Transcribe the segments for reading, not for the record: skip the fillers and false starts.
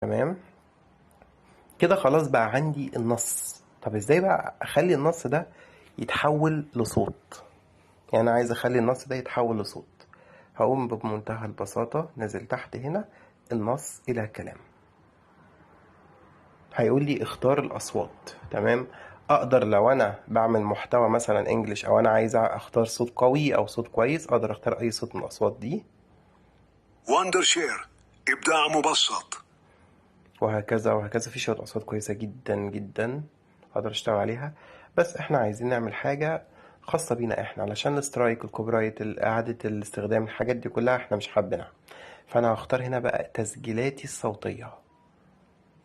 تمام كده خلاص بقى عندي النص. طب ازاي بقى اخلي النص ده يتحول لصوت؟ يعني انا عايز اخلي النص ده يتحول لصوت. هقوم بمنتهى البساطة نازل تحت هنا النص الى كلام. هيقول لي اختار الاصوات. تمام اقدر لو انا بعمل محتوى مثلا انجليش او انا عايز اختار صوت قوي او صوت كويس، اقدر اختار اي صوت من الاصوات دي. وندر شير، ابداع مبسط. وهكذا وهكذا، في شوية اصوات كويسة جدا جدا اقدر اشتغل عليها. بس احنا عايزين نعمل حاجة خاصة بينا احنا، علشان الاسترايك الكوبي رايت اعادة الاستخدام الحاجات دي كلها احنا مش حابينها. فانا هختار هنا بقى تسجيلاتي الصوتية.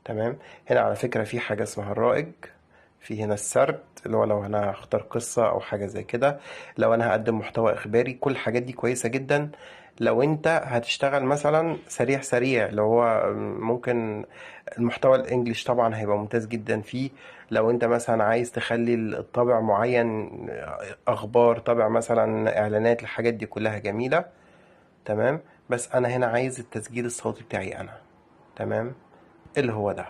تمام هنا على فكرة في حاجة اسمها الرائج، في هنا السرد اللي هو لو انا هختار قصة او حاجة زي كده، لو انا هقدم محتوى اخباري، كل الحاجات دي كويسة جدا. لو انت هتشتغل مثلا سريع سريع، لو هو ممكن المحتوى الانجليش طبعا هيبقى ممتاز جدا فيه. لو انت مثلا عايز تخلي الطابع معين، اخبار، طابع مثلا اعلانات، الحاجات دي كلها جميلة. تمام بس انا هنا عايز التسجيل الصوتي بتاعي انا. تمام اللي هو ده: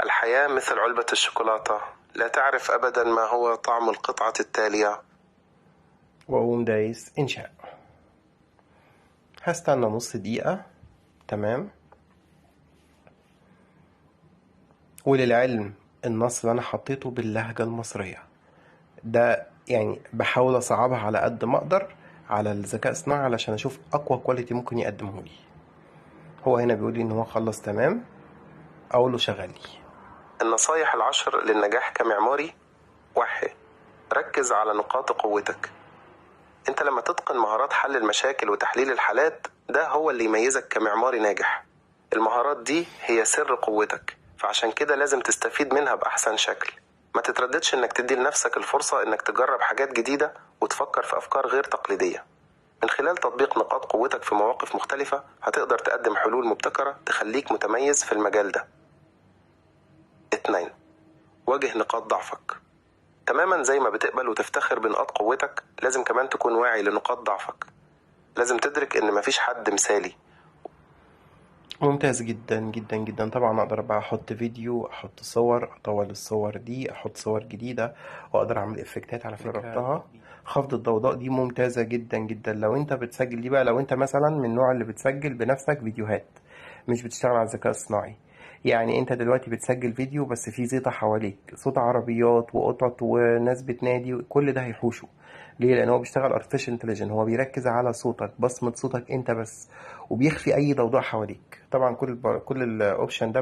الحياة مثل علبة الشوكولاتة، لا تعرف أبدا ما هو طعم القطعة التالية. وأقوم دايس إنشاء. هستنى نص دقيقة. تمام وللعلم النص اللي أنا حطيته باللهجة المصرية، ده يعني بحاول أصعبها على قد ما أقدر على الذكاء الصناعي علشان أشوف أقوى كواليتي ممكن يقدمه لي. هو هنا بيقول لي إن هو خلص تمام، أقول له شغل لي. النصايح العشر للنجاح كمعماري. 1. ركز على نقاط قوتك. انت لما تتقن مهارات حل المشاكل وتحليل الحالات، ده هو اللي يميزك كمعماري ناجح. المهارات دي هي سر قوتك، فعشان كده لازم تستفيد منها بأحسن شكل. ما تترددش انك تدي لنفسك الفرصة انك تجرب حاجات جديدة وتفكر في أفكار غير تقليدية. من خلال تطبيق نقاط قوتك في مواقف مختلفة هتقدر تقدم حلول مبتكرة تخليك متميز في المجال ده. 2. واجه نقاط ضعفك. تماما زي ما بتقبل وتفتخر بنقاط قوتك، لازم كمان تكون واعي لنقاط ضعفك. لازم تدرك ان مفيش حد مثالي. ممتاز جدا جدا جدا. طبعا اقدر بقى احط فيديو، احط صور، اطول الصور دي، احط صور جديدة، واقدر اعمل افكتات. على فكرة جربتها، خفض الضوضاء دي ممتازة جدا جدا. لو انت بتسجل دي بقى، لو انت مثلا من النوع اللي بتسجل بنفسك فيديوهات مش بتشتغل على الذكاء الصناعي، يعني انت دلوقتي بتسجل فيديو بس في زيطة حواليك، صوت عربيات وقطط وناس بتنادي، كل ده هيحوشه. ليه؟ لان هو بيشتغل artificial intelligence، هو بيركز على صوتك، بصمة صوتك انت بس، وبيخفي اي ضوضاء حواليك. طبعا كل الاوبشن ده